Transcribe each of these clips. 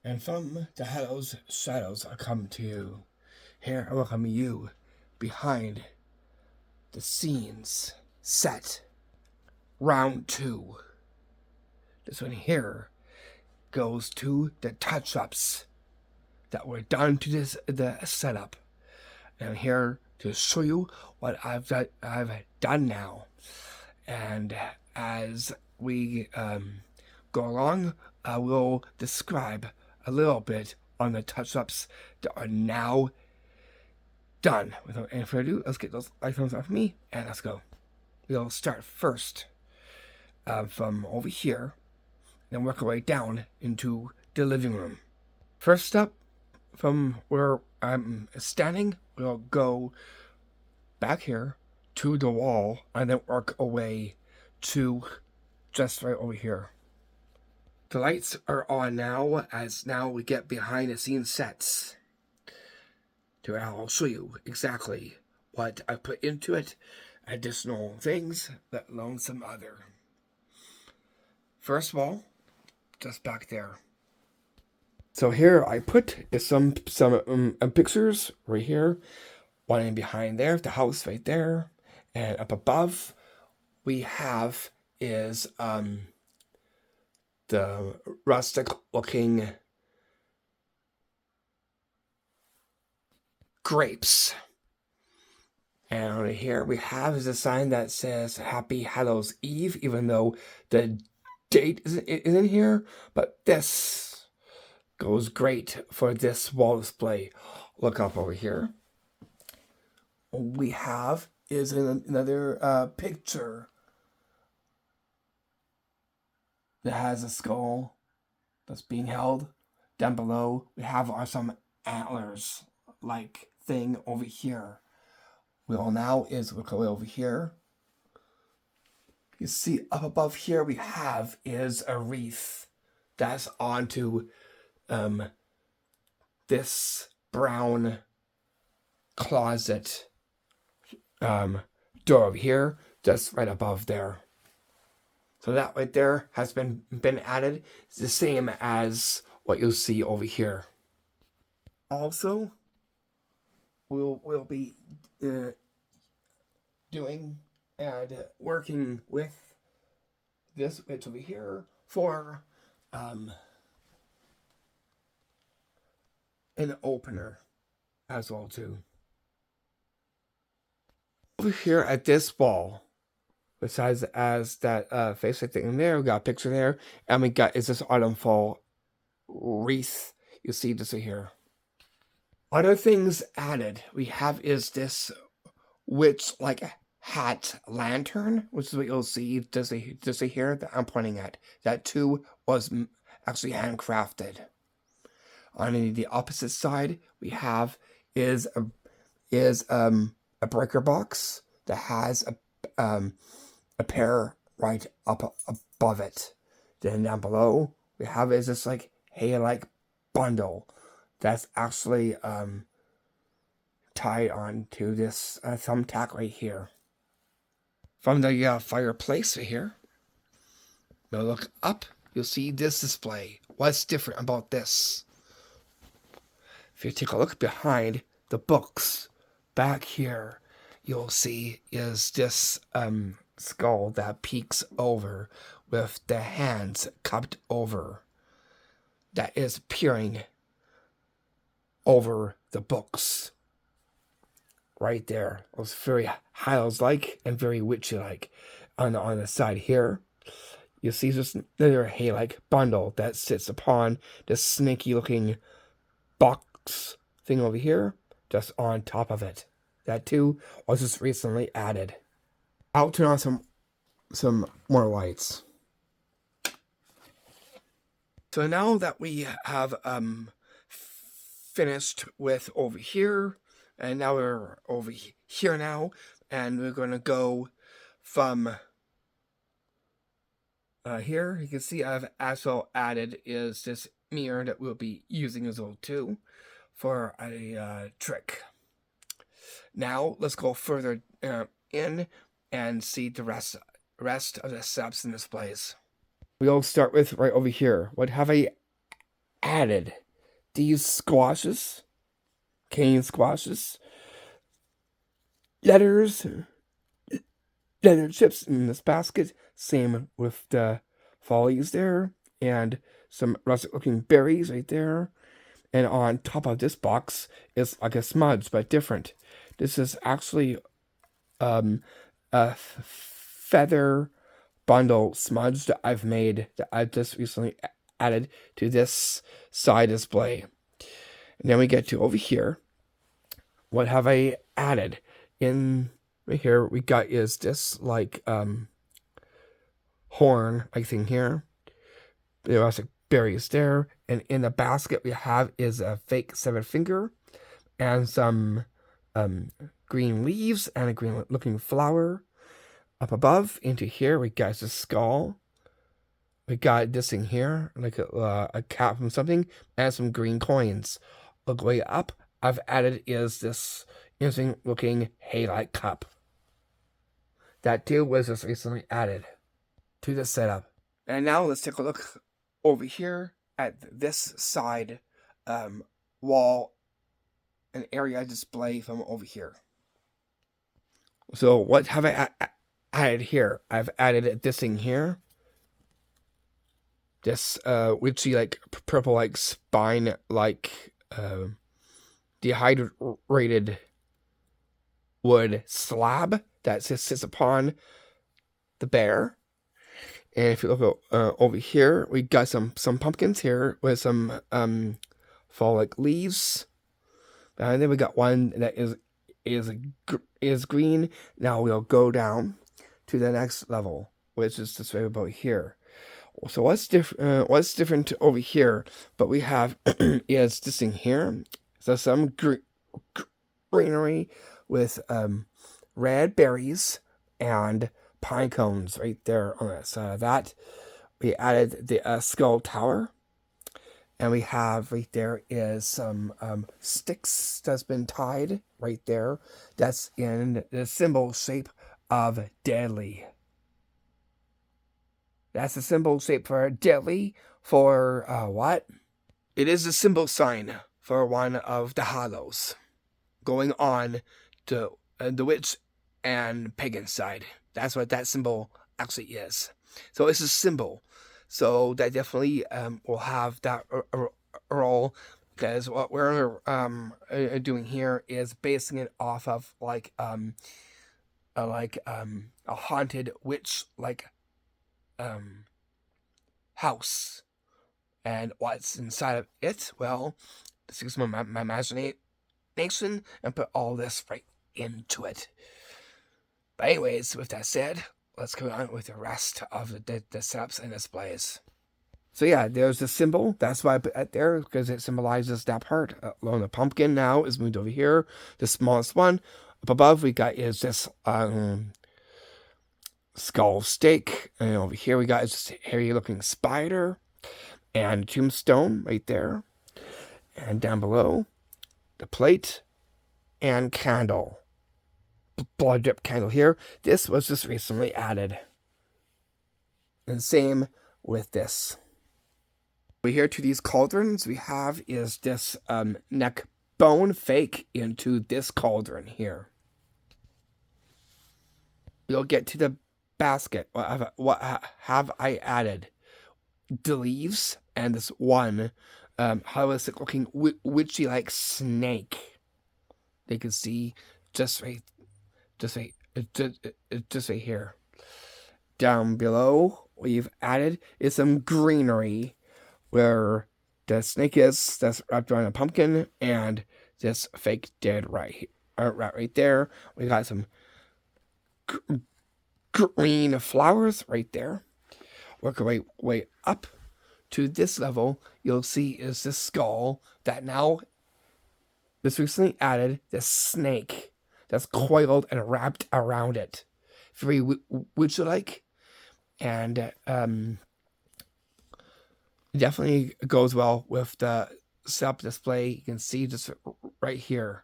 And from the shadows I come to you. Here I welcome you behind the scenes set round 2. This one here goes to the touch-ups that were done to the setup. And I'm here to show you what I've done now. And as we go along, I will describe a little bit on the touch-ups that are now done. Without any further ado, let's get those items off me and let's go. We'll start first from over here, then work our way down into the living room. First up, from where I'm standing, we'll go back here to the wall and then work our way to just right over here. The lights are on now, as now we get behind the scenes sets. I'll show you exactly what I put into it, additional things, let alone some other. First of all, just back there. So here I put some pictures right here, one in behind there, the house right there, and up above we have is the rustic looking grapes. And over here we have is a sign that says Happy Hallows Eve, even though the date isn't here, but this goes great for this wall display. Look up over here. What we have is another picture that has a skull that's being held. Down below we have some antlers like thing over here. Well, now is look away over here. You see up above here we have is a wreath that's onto this brown closet door over here, just right above there. So that right there has been added. It's the same as what you'll see over here. Also, we'll be doing and working with this bit over here for an opener as well too. Over here at this wall, besides as that face thing there, we got a picture there, and we got is this autumn fall wreath. You see this right here. Other things added we have is this witch like hat lantern, which is what you'll see this here that I'm pointing at. That too was actually handcrafted. On the opposite side, we have is a breaker box that has a pair right up above it. Then down below, we have is this like hay-like bundle that's actually tied on to this thumbtack right here. From the fireplace right here, we'll look up, you'll see this display. What's different about this? If you take a look behind the books, back here, you'll see is this skull that peeks over with the hands cupped over. That is peering over the books. Right there. It was very Hiles-like and very witchy-like. On the side here, you see this another hay-like bundle that sits upon this snaky-looking box thing over here, just on top of it. That too was just recently added. I'll turn on some more lights. So now that we have finished with over here, and now we're over here now, and we're going to go from here. You can see I've also added is this mirror that we'll be using as well too for a trick. Now let's go further in and see the rest of the setups and displays. We'll start with right over here. What have I added these squashes, cane squashes, letters, leather chips in this basket. Same with the follies there, and some rustic looking berries right there. And on top of this box is like a smudge, but different. This is actually a feather bundle smudge that I've made, that I've just recently added to this side display. And then we get to over here. What have I added? In right here, we got is this like horn like thing here. There are some berries there, and in the basket we have is a fake 7-finger and some green leaves and a green looking flower. Up above into here we got the skull. We got this thing here, like a cap from something, and some green coins. Look way up, I've added is this interesting looking hay-like cup. That too was just recently added to the setup. And now let's take a look over here at this side wall, an area display from over here. So what have I added here? I've added this thing here. This witchy like purple like spine like dehydrated wood slab that sits upon the bear. And if you look over here, we got some pumpkins here with some fall like leaves. And then we got one that is green. Now we'll go down to the next level, which is this way about here. So what's different over here? But we have is this thing here. So some greenery with red berries and pine cones right there on that side of that. We added the skull tower, and we have right there is some sticks that's been tied right there. That's in the symbol shape of deadly. That's the symbol shape for deadly for what? It is the symbol sign for one of the hollows going on to the witch and pagan side. That's what that symbol actually is. So it's a symbol. So that definitely will have that role, because what we're doing here is basing it off of like a haunted witch like house, and what's inside of it. Well, let's use my imagination and put all this right into it. But anyways, with that said, let's go on with the rest of the setups and displays. So yeah, there's the symbol. That's why I put that there, because it symbolizes that part. Along the pumpkin now is moved over here. The smallest one. Up above we got is this skull stake. And over here we got is this hairy looking spider. And tombstone right there. And down below, the plate and candle. Blood drip candle here. This was just recently added. And same with this. We here to these cauldrons we have is this neck bone fake into this cauldron here. We'll get to the basket. What have I added? The leaves and this one holistic looking witchy like snake. They can see just right here. Down below, what you've added is some greenery where the snake is that's wrapped around a pumpkin, and this fake dead right there. We got some green flowers right there. Work our way up to this level. You'll see is this skull that now this recently added this snake that's coiled and wrapped around it. Very witch-like, and definitely goes well with the setup display. You can see just right here.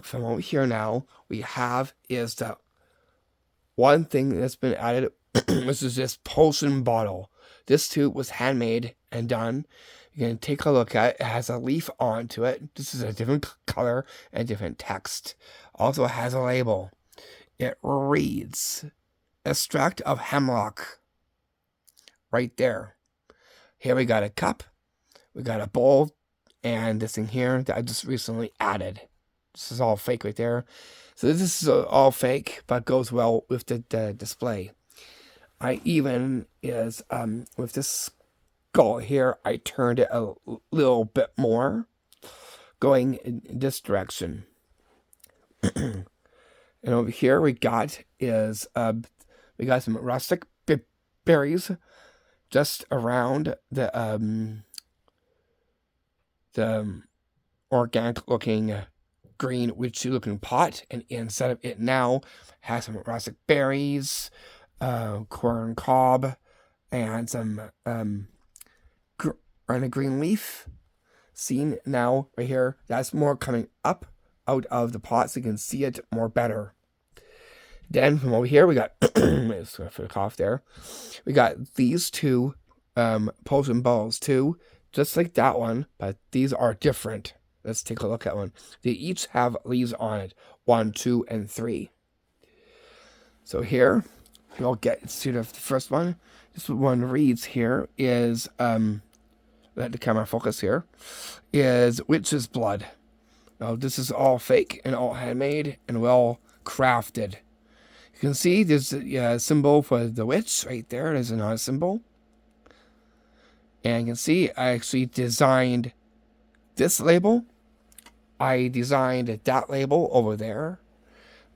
From over here now, we have is the one thing that's been added, which is this potion bottle. this too was handmade and done. You can take a look at it. It has a leaf onto it. This is a different color and different text. Also has a label. It reads, extract of hemlock. Right there. Here we got a cup. We got a bowl. And this thing here that I just recently added. This is all fake right there. So this is all fake, but goes well with the display. I even is, with this skull here, I turned it a little bit more, going in this direction. And over here we got is, we got some rustic berries just around the organic looking green witchy looking pot, and inside of it now has some rustic berries, corn cob, and some a green leaf. Seen now right here, that's more coming up out of the pot so you can see it more better. Then from over here we got for the cough there, we got these two potion balls too, just like that one, but these are different. Let's take a look at one. They each have leaves on it. 1, 2, and 3. So here, you'll get to the first one. This one reads here is, let the camera focus here, is witch's blood. Now this is all fake and all handmade and well crafted. You can see there's a symbol for the witch right there. There's another symbol. And you can see I actually designed this label. I designed that label over there.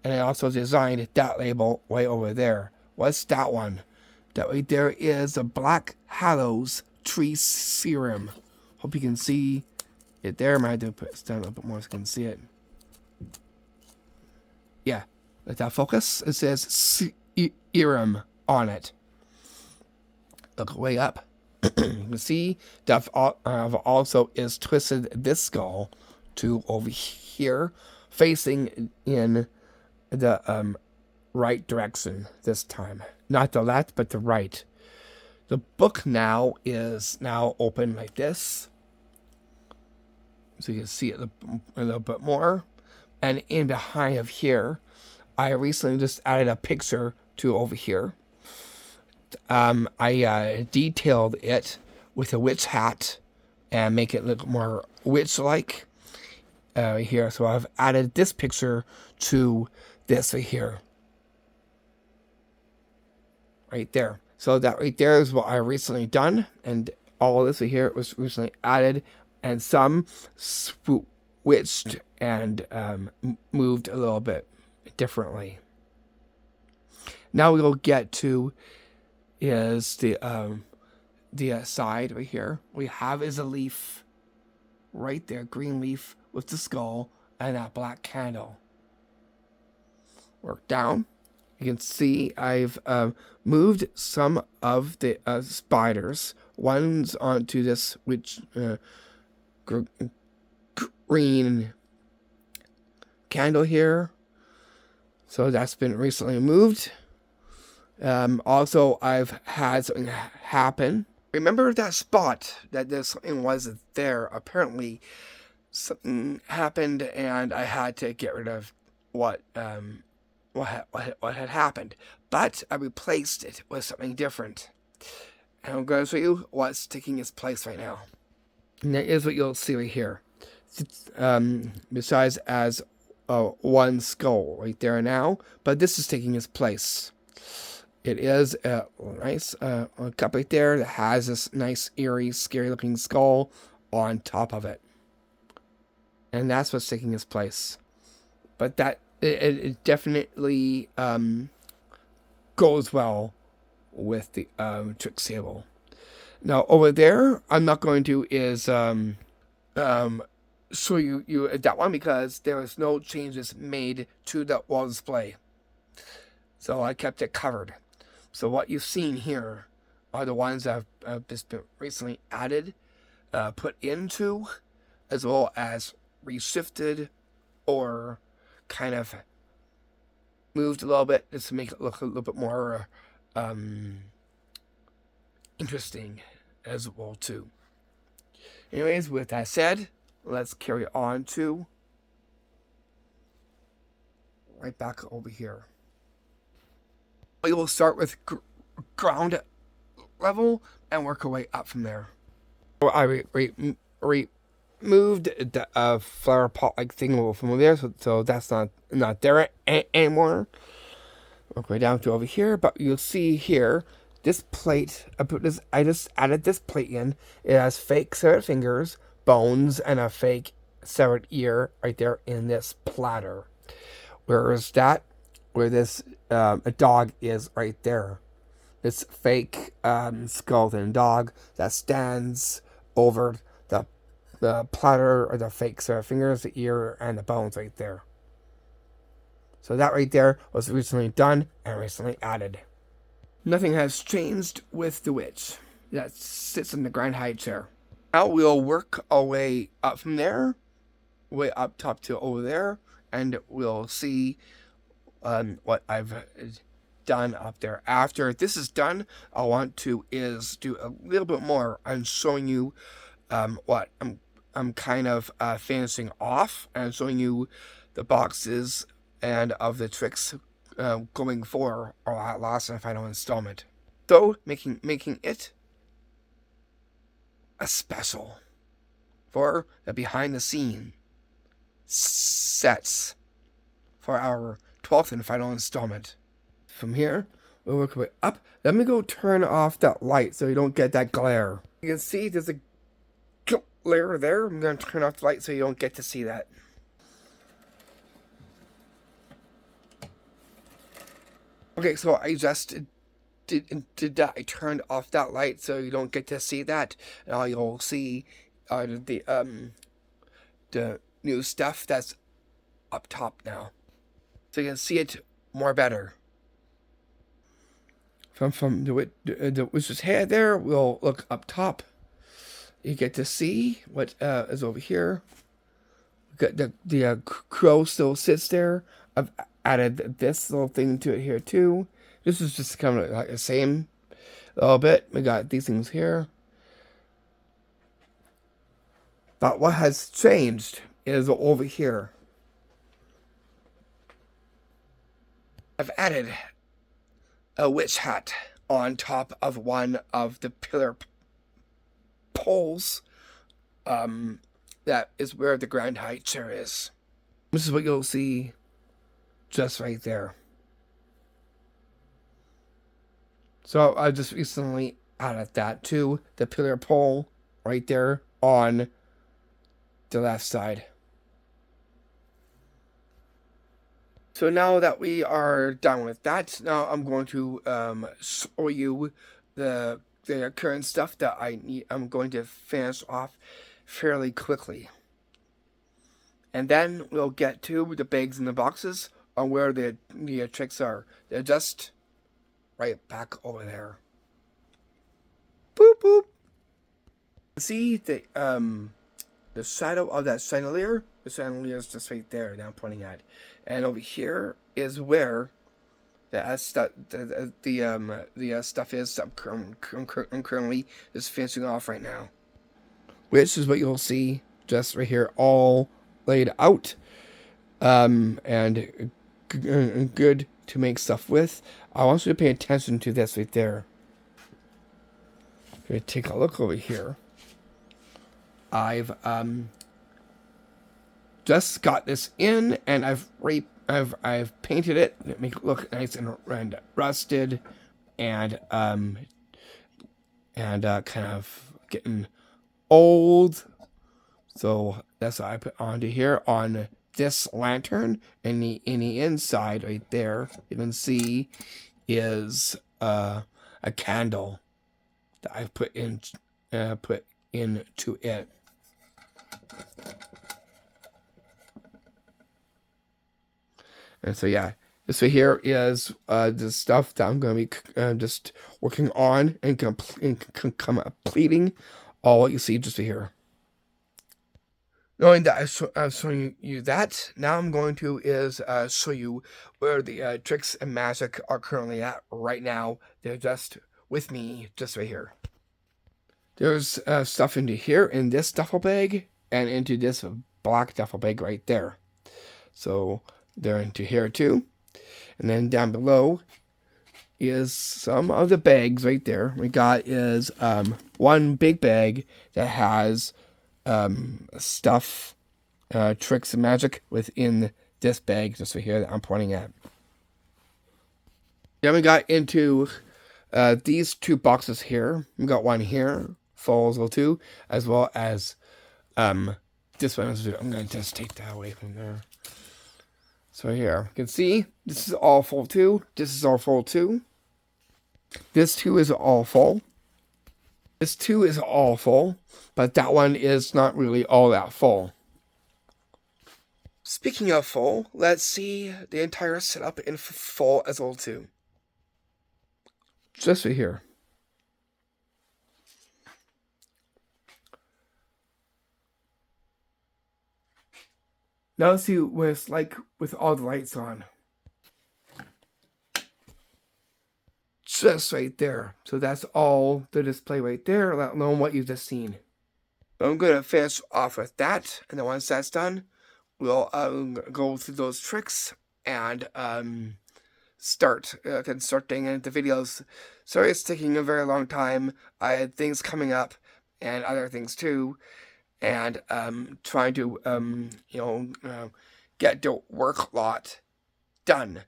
And I also designed that label right over there. What's that one? That right there is a Black Hallows tree serum. Hope you can see it there. I might have to put it down a little bit more so you can see it. Yeah. Let that focus. It says serum on it. Look way up. You can see that I've also is twisted this skull to over here, facing in the right direction this time. Not the left, but the right. The book now is open like this, so you can see it a little bit more. And in behind of here, I recently just added a picture to over here. I detailed it with a witch hat and make it look more witch-like here. So I've added this picture to this right here. Right there. So that right there is what I recently done. And all of this right here was recently added. And some switched and moved a little bit differently. Now we'll get to is the side right here. We have is a leaf right there, green leaf with the skull and that black candle. Work down. You can see I've moved some of the spiders. One's onto this which green candle here. So that's been recently moved. Also, I've had something happen. Remember that spot that there's something wasn't there? Apparently, something happened, and I had to get rid of what had happened. But I replaced it with something different. And I'm going to show you what's taking its place right now. And that is what you'll see right here. Besides as one skull right there now, but this is taking its place. It is a nice cup right there that has this nice, eerie, scary-looking skull on top of it. And that's what's taking its place. But that it definitely goes well with the trick table. Now, over there, I'm not going to is show you that one because there was no changes made to the wall display. So I kept it covered. So what you've seen here are the ones that have just been recently added, put into, as well as reshifted or kind of moved a little bit just to make it look a little bit more interesting as well too. Anyways, with that said, let's carry on to right back over here. We will start with ground level and work our way up from there. I removed the flower pot like thing from over there, so that's not there anymore. Work way down to over here, but you'll see here this plate. I just added this plate in. It has fake severed fingers, bones, and a fake severed ear right there in this platter. Whereas where this a dog is right there. This fake skeleton dog that stands over the platter or the fake severed fingers, the ear, and the bones right there. So that right there was recently done and recently added. Nothing has changed with the witch that sits in the grand high chair. Now we'll work our way up from there, way up top to over there, and we'll see what I've done up there. After this is done, I want to do a little bit more on showing you what I'm kind of finishing off and showing you the boxes and of the tricks going for our last and final installment. So making it a special for the behind the scene sets for our 12th and final installment. From here, we'll work our way up. Let me go turn off that light so you don't get that glare. You can see there's a glare there. I'm going to turn off the light so you don't get to see that. Okay, so I just did that. I turned off that light so you don't get to see that. Now you'll see the new stuff that's up top now, so you can see it more better. From the witch's head there, we'll look up top. You get to see what is over here. The crow still sits there. I've added this little thing to it here too. This is just kind of like the same a little bit. We got these things here. But what has changed is over here. I've added a witch hat on top of one of the pillar poles. That is where the grand high chair is. This is what you'll see just right there. So I just recently added that to the pillar pole right there on the left side. So now that we are done with that, now I'm going to show you the current stuff that I'm going to finish off fairly quickly. And then we'll get to the bags and the boxes on where the tricks are. They're just right back over there. Boop boop. See the shadow of that chandelier? The chandelier is just right there that I'm pointing at. And over here is where the stuff is that I'm currently just finishing off right now. Which is what you'll see just right here, all laid out. And good to make stuff with. I want you to pay attention to this right there. If you take a look over here, I've just got this in, and I've painted it to make it look nice and rusted, and kind of getting old. So that's what I put onto here on this lantern, and the inside right there you can see is a candle that I've put into it. And so yeah, this right here is the stuff that I'm going to be just working on and completing. All what you see just right here. Knowing that I've shown you that, now I'm going to show you where the tricks and magic are currently at right now. They're just with me, just right here. There's stuff into here in this duffel bag and into this black duffel bag right there. So they're into here too. And then down below is some of the bags right there. We got is one big bag that has stuff, tricks and magic within this bag just right here that I'm pointing at. Then we got into these two boxes here. We got one here, full as well too, as well as this one. I'm going to just take that away from there. So here, you can see this is all full too. This is all full too. This too is all full. This too is all full, but that one is not really all that full. Speaking of full, let's see the entire setup in full as well too. Just right here. Now let's see what it's like with all the lights on. Just right there. So that's all the display right there, let alone what you've just seen. I'm going to finish off with that, and then once that's done, we'll go through those tricks and start getting into videos. Sorry it's taking a very long time. I had things coming up and other things too, and trying to get the work lot done.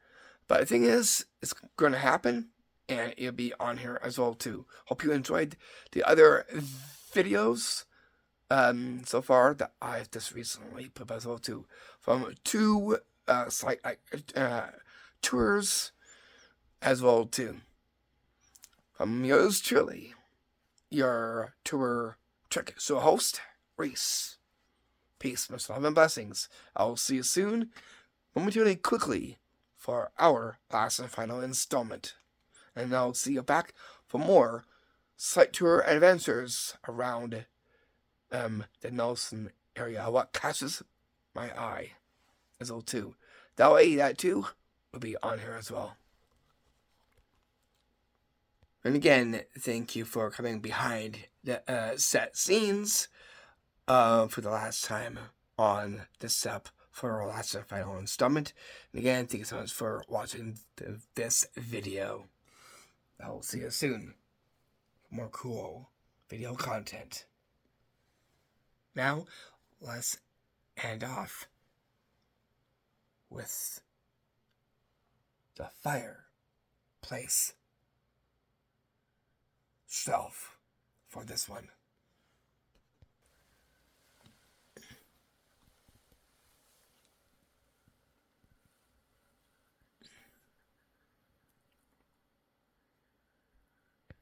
But the thing is, it's going to happen, and it'll be on here as well too. Hope you enjoyed the other videos so far that I've just recently put as well too, from two tours as well too. From yours truly, your tour trick show host, Rhys. Peace, much love and blessings. I will see you soon, momentarily quickly, for our last and final installment. And I'll see you back for more site tour adventures around the Nelson area. What catches my eye as well too. That way, that too will be on here as well. And again, thank you for coming behind the set scenes for the last time on this step for our last and final installment. And again, thank you so much for watching this video. I will see you soon for more cool video content. Now, let's end off with the fireplace shelf for this one.